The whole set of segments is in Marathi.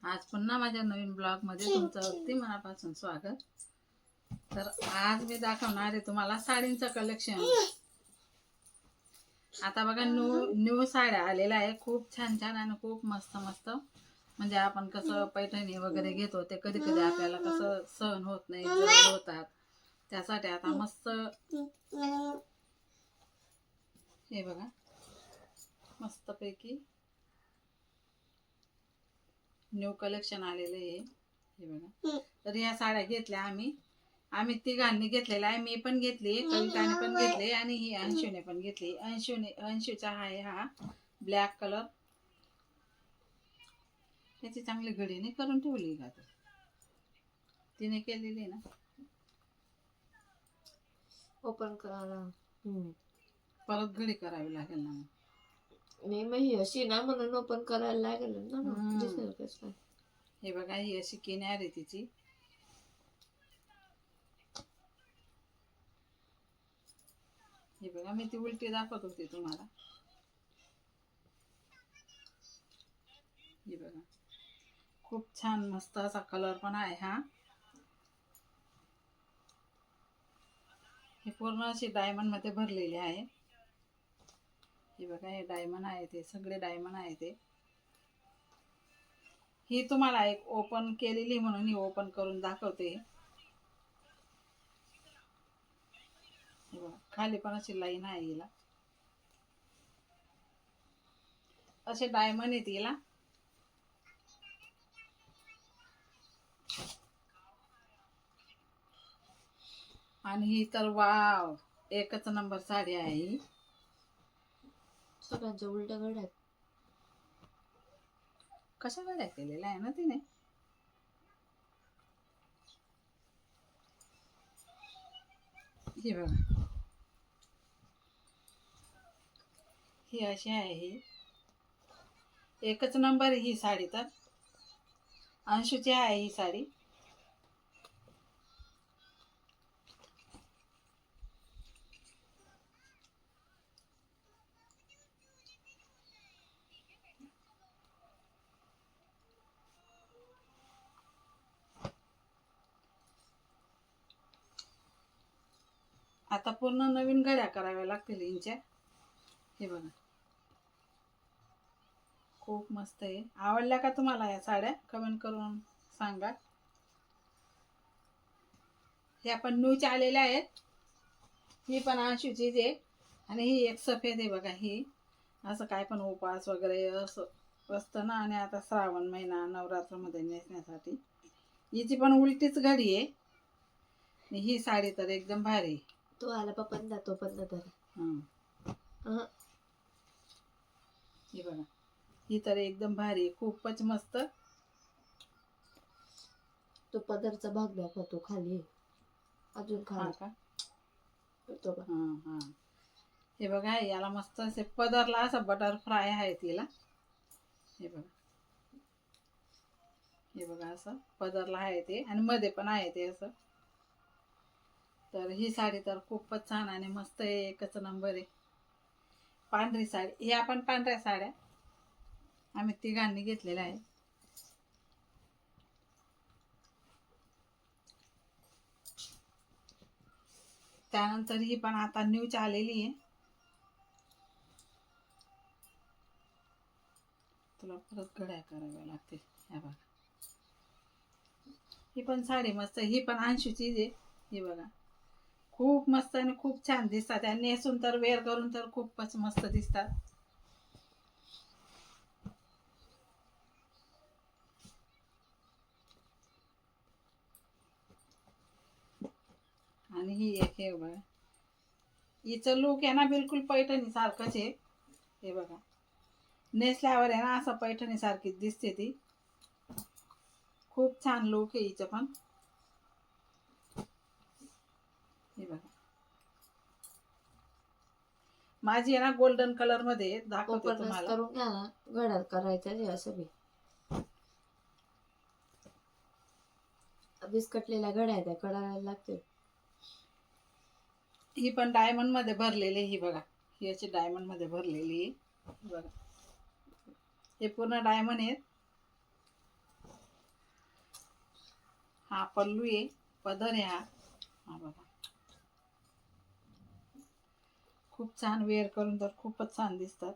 आज पुन्हा माझ्या नवीन ब्लॉगमध्ये तुमचं अगदी मनापासून स्वागत. तर आज मी दाखवणार आहे तुम्हाला साडींचं कलेक्शन. आता बघा न्यू साड्या आलेल्या आहे, खूप छान छान आणि खूप मस्त मस्त. म्हणजे आपण कसं पैठणी वगैरे घेतो ते कधी कधी आपल्याला कसं सहन होत नाही, जड होतात. त्यासाठी आता मस्त हे बघा मस्तपैकी न्यू कलेक्शन आलेले आहे. हे बघा, तर ह्या साड्या घेतल्या आम्ही तिघांनी घेतलेल्या आहे. मी पण घेतली, कविताने पण घेतली आणि ही अंशूने पण घेतली. अंशूचा आहे हा ब्लॅक कलर. त्याची चांगली घडीने करून ठेवली का तिने केलेली ना, ओपन करायला परत घडी करावी लागेल ना. नाही मग ही अशी ना म्हणून ओपन करायला लागेल ना. दिसेल कसं. हे बघा, ही अशी किनार आहे तिची. हे बघा, मी ती उलटी दाखवत होती तुम्हाला. हे बघा, खूप छान मस्त असा कलर पण आहे हा. हे पूर्ण अशी डायमंड मध्ये भरलेले आहे. हे बघा, हे डायमंड आहे, ते सगळे डायमंड आहे. ते ही तुम्हाला एक ओपन केलेली म्हणून ही ओपन करून दाखवते. हे बघा, खाली पण अशी लाईन आहे हिला, असे डायमंड आहे तिला. आणि ही तर वाव, एकच नंबर साडी आहे ही. सगळ्यांच्या उलट्या घड्यात कशा गड्या केलेल्या आहे ना तिने. ही बघा, ही अशी आहे. ही एकच नंबर आहे ही साडी. तर अंशूची आहे ही साडी. आता पूर्ण नवीन घड्या कराव्या लागतील हिंच्या. हे बघा, खूप मस्त आहे. आवडल्या का तुम्हाला या साड्या? कमेंट करून सांगा. ह्या पण न्यूच्या आलेल्या आहेत. ही पण अंशूचीच आहे आणि ही एक सफेद आहे बघा. ही असं काय पण उपवास वगैरे असं असतं ना, आणि आता श्रावण महिना नवरात्रमध्ये नेसण्यासाठी. हिची पण उलटीच घडी आहे. ही साडी तर एकदम भारी. तो आला पप्पन जातो पण तर ही बघा, ही तर एकदम भारी, खूपच मस्त. तो पदरचा भाग दाखवतो खाली, अजून खाली का. तो बघ. हे बघा, याला मस्त असे पदरला असं बटरफ्लाय आहे तिला. हे बघा, हे बघा असं पदरला आहे ते, आणि मध्ये पण आहे ते असं. तर ही साडी तर खूपच छान आणि मस्त आहे, एकच नंबर आहे. पांढरी साडी, ही आपण पांढऱ्या साड्या आम्ही तिघांनी घेतलेल्या आहे. त्यानंतर ही पण आता न्यूच आलेली आहे. तुला परत घड्या कराव्या लागतील. ह्या बघा, ही पण साडी मस्त. ही पण अंशूचीच आहे. ही बघा, खूप मस्त आणि खूप छान दिसतात. त्या नेसून तर वेअर करून तर खूपच मस्त दिसतात. आणि ही एक हे बघा, हिचं लुक आहे ना बिलकुल पैठणी सारखंच आहे. हे बघा, नेसल्यावर आहे ना असं पैठणी सारखीच दिसते ती. खूप छान लुक आहे हिचं पण. हे बघा, माझी आहे ना गोल्डन कलर मध्ये दाखवते तुम्हाला. करून घ्या ना, घड्यात करायचं जे असं बी बिस्कटलेल्या घड्या त्या कडायला लागते. ही पण डायमंड मध्ये भरलेली. ही बघा, ही अशी डायमंड मध्ये भरलेली बघा. हे पूर्ण डायमंड आहेत. हा पल्लू आहे, पदर आहे हा. हा बघा, खूप छान. वेअर करून तर खूपच छान दिसतात.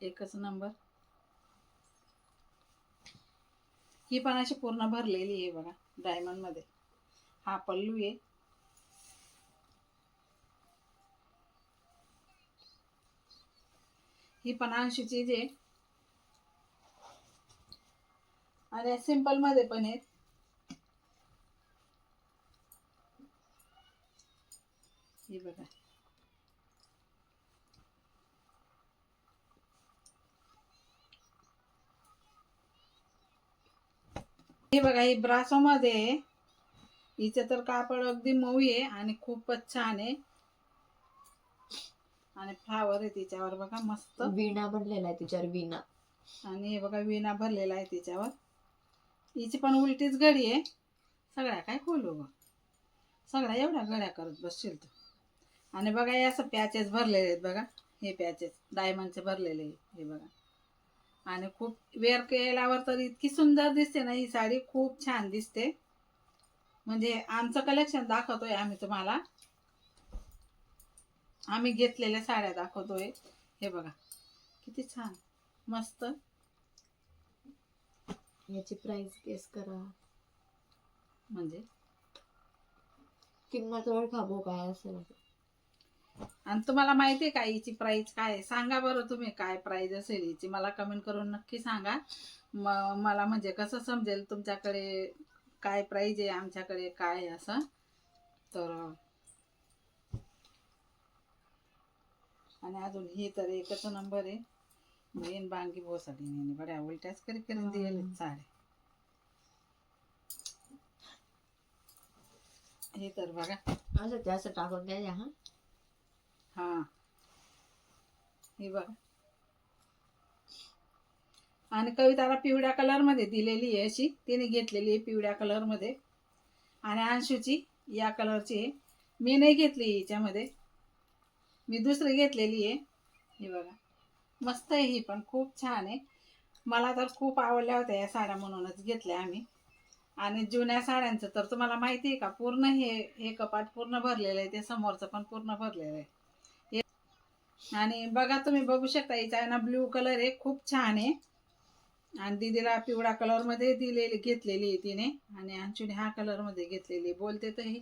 एकच नंबर. ही पण अशी पूर्ण भरलेली आहे बघा, डायमंड मध्ये. हा पल्लू आहे. ही पण अंशूचीच आहे. आणि सिंपल मध्ये पण आहेत. ही बघा, ही बघा, ही ब्रासो मध्ये आहे. हिचं तर कापड अगदी मऊ आहे आणि खूपच छान आहे. आणि फ्लावर आहे तिच्यावर बघा, मस्त. विणा बनलेला आहे तिच्यावर, विणा. आणि हे बघा, विणा भरलेला आहे तिच्यावर. हिची पण उलटीच घडी आहे. सगळ्या काय खोलू ग, सगळ्या एवढ्या घड्या करत बसशील तू. आणि बघा, हे असं पॅचेस भरलेले आहेत बघा. हे पॅचेस डायमंडचे भरलेले हे बघा. आणि खूप वेअर केल्यावर तर इतकी सुंदर दिसते ना ही साडी, खूप छान दिसते. म्हणजे आमचं कलेक्शन दाखवतोय आम्ही तुम्हाला. आम्ही घेतलेल्या साड्या दाखवतोय. हे बघा किती छान, मस्त. याची प्राइस गेस करा. म्हणजे किंमत ओळखा भाऊ काय असेल. आणि तुम्हाला माहिती आहे का हिची प्राइस काय आहे? सांगा बरं तुम्ही, काय प्राइस असेल हिची. मला कमेंट करून नक्की सांगा. मला म्हणजे कसं समजेल तुमच्याकडे काय प्राइस आहे, आमच्याकडे काय आहे असं. तर आणि अजून ही तर एकच नंबर आहे. मेन बांगी भोसाडी बड्या उलट्याच करी करून दिले साड्या. हे तर बघा, असं ते असं टाकून द्या. हा हा हे बघा. आणि कविताला पिवळ्या कलर मध्ये दिलेली आहे अशी, तिने घेतलेली आहे पिवळ्या कलर मध्ये. आणि अंशूची या कलरची आहे. मी नाही घेतली हिच्यामध्ये, मी दुसरी घेतलेली आहे. हे बघा, मस्त आहे. ही पण खूप छान आहे. मला तर खूप आवडल्या होत्या या साड्या, म्हणूनच घेतल्या आम्ही. आणि जुन्या साड्यांचं तर तुम्हाला माहिती आहे का, पूर्ण हे कपाट पूर्ण भरलेलं आहे. ते समोरचं पण पूर्ण भरलेलं आहे. आणि बघा, तुम्ही बघू शकता, हिचा आहे ना ब्ल्यू कलर आहे, खूप छान आहे. आणि दीदीला पिवळा कलर मध्ये घेतलेली आहे तिने. आणि अंशूने हा कलर मध्ये घेतलेली. बोलते तर ही.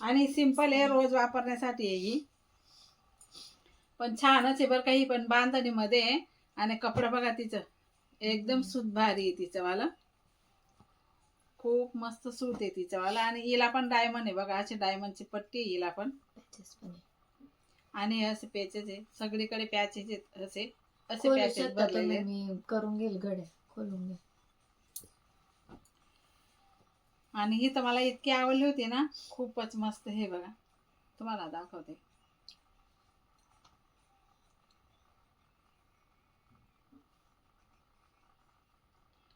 आणि सिंपल आहे, रोज वापरण्यासाठी आहे ही. पण छानच आहे बरं काही. पण बांधणी मध्ये आहे. आणि कपडा बघा तिचं, एकदम सूत भारी आहे तिचं वाला. खूप मस्त सूत आहे तिचं वाला. आणि हिला पण डायमंड आहे बघा, अशी डायमंडची पट्टी आहे हिला पण. आणि असे पॅचेस आहे सगळीकडे, पॅचेस आहेत असे पॅचेस भरलेले. मी करून घेईल घड्या खोलून घ्या. आणि ही तर मला इतकी आवडली होती ना, खूपच मस्त. हे बघा, तुम्हाला दाखवते.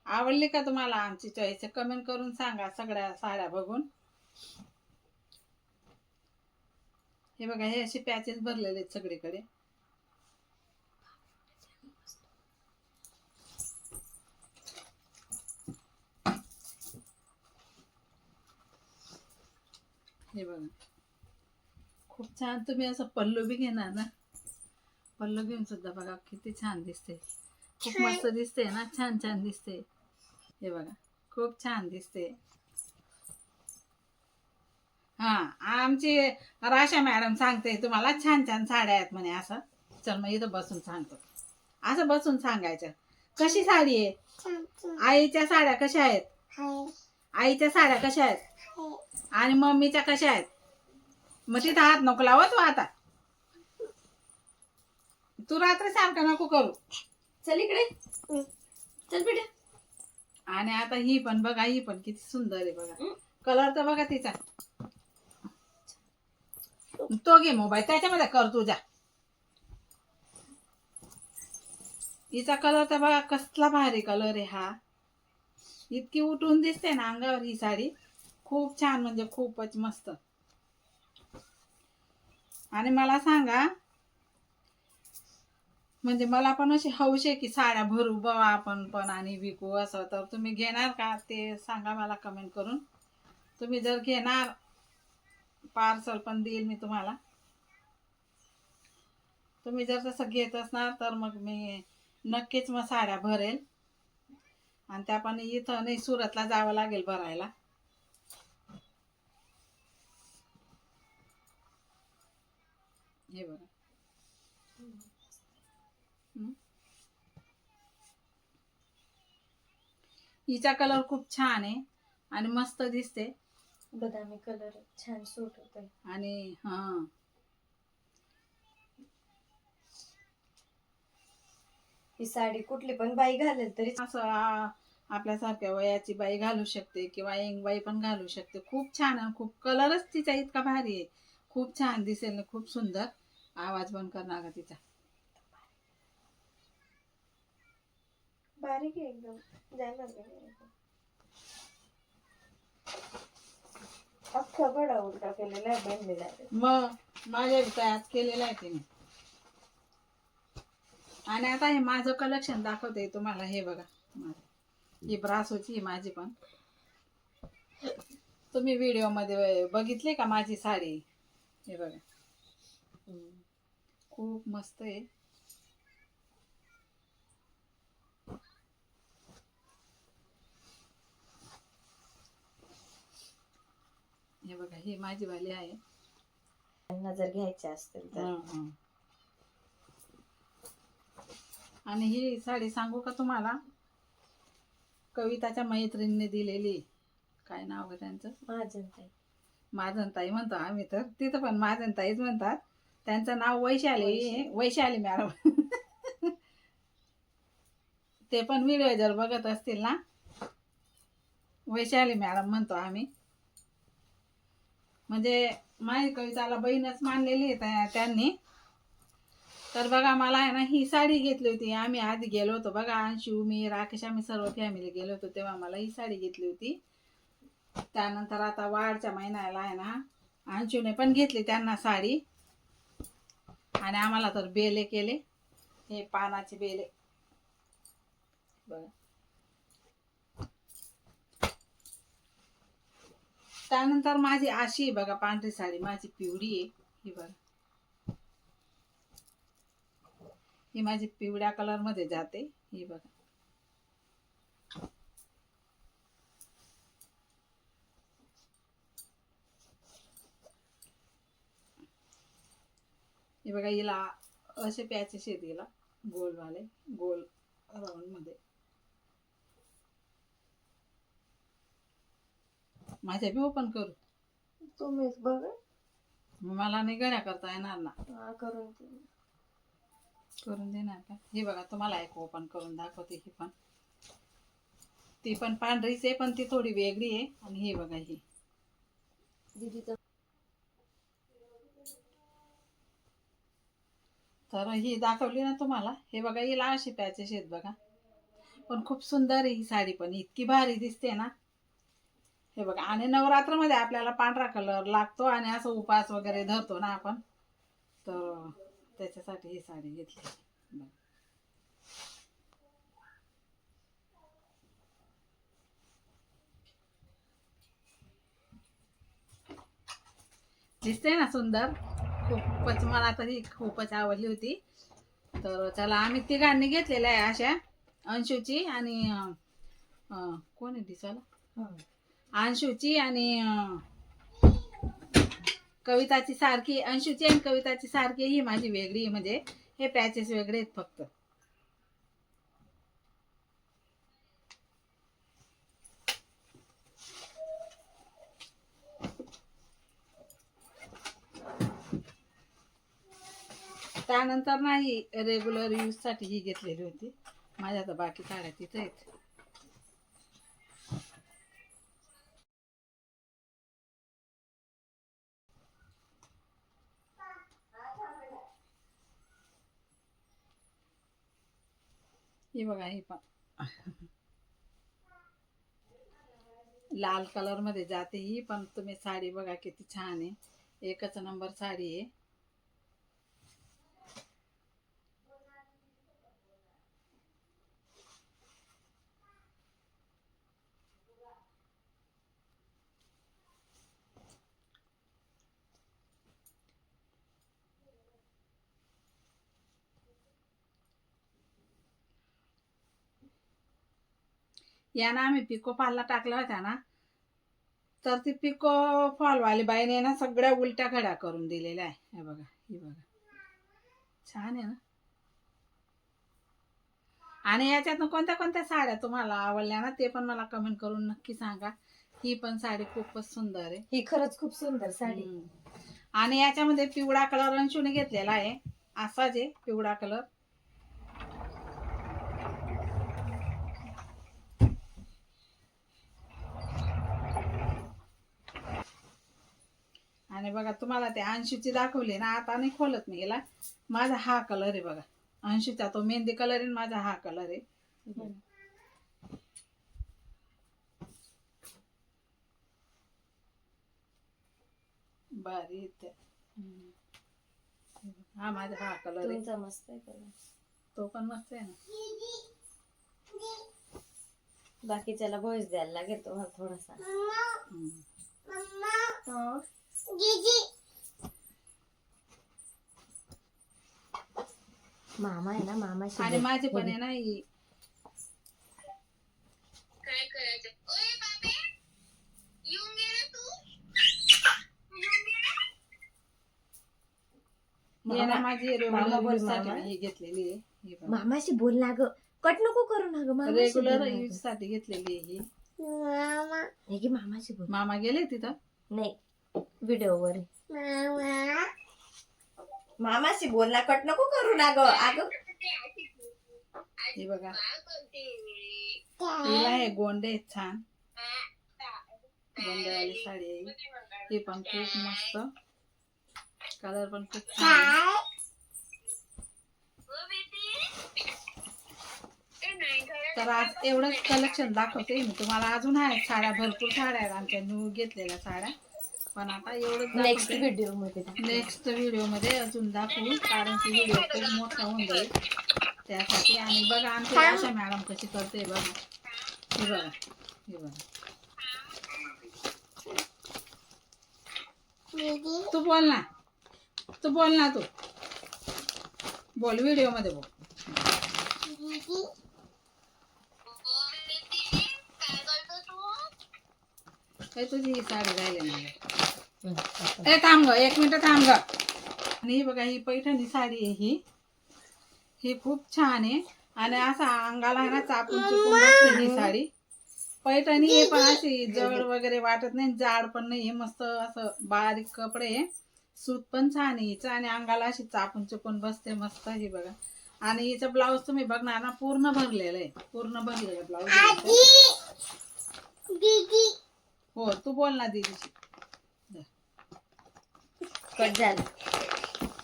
आवडली का तुम्हाला आमची चॉईस? कमेंट करून सांगा सगळ्या साड्या बघून. हे बघा, हे असे पॅचेस भरलेले आहेत सगळीकडे. हे बघा, खूप छान. तुम्ही असं पल्लू बी घेणार ना, पल्लू घेऊन सुद्धा बघा किती छान दिसते. खूप मस्त दिसते ना, छान छान दिसते. हे बघा, खूप छान दिसते. हा, आमची राशा मॅडम सांगते तुम्हाला छान छान साड्या आहेत म्हणे. असं चल मग इथं बसून सांगतो. असं बसून सांगायचं. कशी साडी आहे? आईच्या साड्या कशा आहेत? आईच्या साड्या कशा आहेत? आणि मम्मीच्या कशा आहेत? मग तिथं हात नको लावत आता. तू रात्री सारखं नको करू. चल इकडे, चल बेटा. आणि आता ही पण बघा, ही पण किती सुंदर आहे बघा. कलर तर बघा तिचा. तो घे मोबाईल, त्याच्यामध्ये कर तुझ्या. हिचा कलर तर बघा कसला भारी कलर आहे हा. इतकी उठून दिसते ना अंगावर ही साडी. खूप छान, म्हणजे खूपच मस्त. आणि मला सांगा, म्हणजे मला पण अशी हौस आहे की साड्या भरू बाबा आपण पण आणि विकू असं. तर तुम्ही घेणार का ते सांगा मला कमेंट करून. तुम्ही जर घेणार पार्सल पण देईल मी तुम्हाला. तुम्ही जर तसं घेत असणार तर मग मी नक्कीच मग साड्या भरेल. आणि त्या पण इथं नाही, सुरतला जावं लागेल भरायला. हे बघा. हं? हिचा कलर खूप छान आहे आणि मस्त दिसते. बदामी कलर छान सूट होतोय. आणि हा, ही साडी कुठली पण बाई घालेल तरी असं आपल्यासारख्या वयाची बाई घालू शकते किंवा यंग बाई पण घालू शकते. खूप छान आहे. खूप कलरच तिचा इतका भारी आहे. खूप छान दिसेल ना, खूप सुंदर. आवाज बंद करणार का तिचा? बारीक आहे एकदम, जाणार नाही. अख्खा गडा उलटा केलेला आहे, बनलेला आहे. मग माझ्या तयार केलेला आहे तिने. आणि आता हे माझं कलेक्शन दाखवते तुम्हाला. हे बघा, ही ब्रासोची ही माझी पण. तुम्ही व्हिडिओ मध्ये बघितली का माझी साडी? हे बघा, खूप मस्त आहे. हे बघा, ही माझी वाली आहे. त्यांना जर घ्यायचे असतील तर. आणि ही साडी सांगू का तुम्हाला, कविताच्या मैत्रिणीने दिलेली. काय नाव आहे त्यांचं? महाजनताई. महाजनताई म्हणतो आम्ही, तर तिथं पण महाजनताईच म्हणतात. त्यांचं नाव वैशाली, वैशाली मॅडम. ते पण व्हिडिओ जर बघत असतील ना, वैशाली मॅडम म्हणतो आम्ही. म्हणजे माझी कविताला बहीणच मानलेली आहे त्यांनी. तर बघा, मला आहे ना ही साडी घेतली होती. आम्ही आधी गेलो होतो बघा, अंशू, मी, राकेश, आम्ही सर्व फॅमिली गेलो होतो तेव्हा मला ही साडी घेतली होती. त्यानंतर आता वाढच्या महिन्याला आहे ना, अंशूने पण घेतली त्यांना साडी. आणि आम्हाला तर बेले केले, हे पानाचे बेले बघा. त्यानंतर माझी अशी बघा पांढरी साडी, माझी पिवळी आहे ही बघा. ही माझी पिवळ्या कलर मध्ये जाते. ही बघा, हे बघा. हिला असे पॅचेस आहेत, हिला गोलवाले, गोल राऊंड मध्ये. माझ्या बी ओपन करू? तुम्हीच बघा. मला नाही गड्या करता येणार ना. करून देणार का? हे बघा, तुम्हाला एक ओपन करून दाखवते. ही पण, ती पण पांढरीच आहे पण ती थोडी वेगळी आहे. आणि हे बघा, ही दीदीचं. तर ही दाखवली ना तुम्हाला. हे बघा, हिला अशी पॅचेस आहेत बघा. पण खूप सुंदर आहे ही साडी, पण इतकी भारी दिसते ना. हे बघा, आणि नवरात्रमध्ये आपल्याला पांढरा कलर लागतो आणि असं उपास वगैरे धरतो ना आपण, तर त्याच्यासाठी ही साडी घेतली. दिसते ना सुंदर. खूपच, मला तर ही खूपच आवडली होती. तर चला, आम्ही तिघांनी घेतलेल्या आहे अशा. अंशूची आणि कोण आहे दिसायला, अंशूची आणि कविताची सारखी. अंशूची आणि कविताची सारखी. ही माझी वेगळी, म्हणजे हे पॅचेस वेगळे आहेत फक्त. त्यानंतर नाही, रेग्युलर यूज साठी ही घेतलेली होती. माझ्या तर बाकी साड्या तिथे आहेत. ही बघा, ही पण लाल कलर मध्ये जाते ही पण. तुम्ही साडी बघा किती छान आहे, एकच नंबर साडी आहे. यानं आम्ही पिको फॉलला टाकल्या होत्या ना, तर ती पिको फॉलवाली बाईने ना सगळ्या उलट्या घड्या करून दिलेल्या आहे. हे बघा, ही बघा, छान आहे ना. आणि याच्यातनं कोणत्या कोणत्या साड्या तुम्हाला आवडल्या ना ते पण मला कमेंट करून नक्की सांगा. ही पण साडी खूपच सुंदर आहे. ही खरंच खूप सुंदर साडी. आणि याच्यामध्ये पिवळा कलर अंशूने घेतलेला आहे. असाच आहे पिवळा कलर. आणि बघा तुम्हाला ते अंशूची दाखवली ना, आता नाही खोलत मी याला. माझा हा कलर आहे बघा, अंशूचा तो मेहंदी कलर आहे, माझा हा कलर आहे. भारी ते. हा माझा हा कलर आहे. तुमचा मस्त आहे कलर. तो पण मस्त आहे ना. बाकीच्याला व्हॉइस द्यायला लागेल तुम्हाला थोडासा. मामा आहे ना, मामाशी आणि माझी पण आहे ना ही. काय करायचं? ओय बाबे, येऊन गेला तू? ही ना माझी मामा बोल, रेग्युलर साठी मामा. ही घेतलेली आहे. ही बघा. मामाशी बोल ना ग, कट नको करू ना ग. मामाशी रेग्युलर बोल ना ग. यूज साठी घेतलेली आहे ही. हे की मामाशी बोल. मामा गेले तिथं. नाही, व्हिडिओ वर. मामाशी बोल ना, कट नको करू ना ग. अगं हे बघा, हिला हे गोंडे आहेत छान. गोंडेवाली साडी आहे ही पण खूप मस्त. कलर पण खूप छान आहे. तर आज एवढंच कलेक्शन दाखवते मी तुम्हाला. अजून आहेत साड्या, भरपूर साड्या आहेत आमच्या न्यू घेतलेल्या साड्या. पण आता एवढंच नेक्स्ट दाखवते. व्हिडिओ मध्ये नेक्स्ट व्हिडिओ मध्ये अजून दाखवू, कारण की व्हिडिओ खूप मोठा होऊन जाईल त्यासाठी. आणि बघा आमची आशा मॅडम कशी करते बघा. हे बघा, हे बघा. तू बोल ना, तू बोल ना, तू बोल व्हिडिओ मध्ये बोल. काय तुझी ही साडी राहिली नाही. ए थांब ग, 1 मिनिट थांब ग. आणि ही बघा, ही पैठणी साडी आहे ही. ही खूप छान आहे. आणि असा अंगाला आहे ना चापून चुपून बसते ही साडी. पैठणी आहे पण अशी जड वगैरे वाटत नाही, जाड पण नाही. मस्त असं बारीक कपडे आहे. सूत पण छान आहे हिचं. आणि अंगाला अशी चापून चुपून बसते मस्त. ही बघा. आणि हिचं ब्लाऊज तुम्ही बघणार ना, पूर्ण भरलेलं आहे. पूर्ण भरलेलं ब्लाऊज. हो तू बोल ना दीदीशी. कट झालं.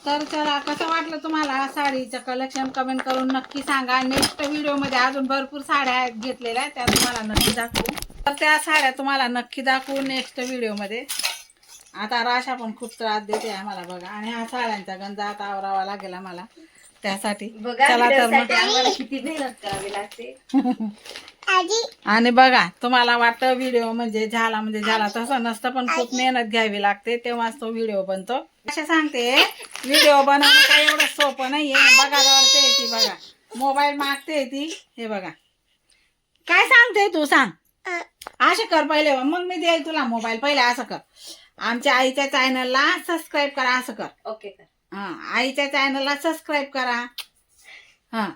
तर चला, कसं वाटलं तुम्हाला साडीचं कलेक्शन कमेंट करून नक्की सांगा. नेक्स्ट व्हिडिओमध्ये अजून भरपूर साड्या घेतलेल्या आहेत, त्या तुम्हाला नक्की दाखवू. तर त्या साड्या तुम्हाला नक्की दाखवू नेक्स्ट व्हिडिओमध्ये. आता राशा पण खूप त्रास देते आम्हाला बघा. आणि हा साड्यांचा गंज आता आवरावा लागेल आम्हाला त्यासाठी. बघा चला तर व्हिडिओसाठी मग. आम्हाला किती मेहनत करावी लागते. आणि बघा, तुम्हाला वाटतं व्हिडिओ म्हणजे झाला तसं नसतं, पण खूप मेहनत घ्यावी लागते तेव्हाच तो व्हिडिओ बनतो. असे सांगते, व्हिडिओ बनवणं काही एवढं सोपं नाहीये. बघा रडते ती, बघा मोबाईल मागते ती. हे बघा, काय सांगते तू सांग. असं कर पहिले, मग मी देईल तुला मोबाईल. पहिले असं कर, आमच्या आईच्या चॅनलला सबस्क्राईब करा. असं कर. ओके कर. हा, आईच्या चॅनलला सबस्क्राईब करा. हा,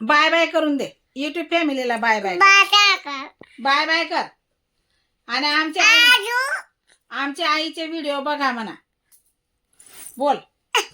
बाय बाय करून दे. युट्यूब फॅमिलीला बाय बाय बाय बाय कर. आणि आमच्या आईचे व्हिडिओ बघा म्हणा. बोल.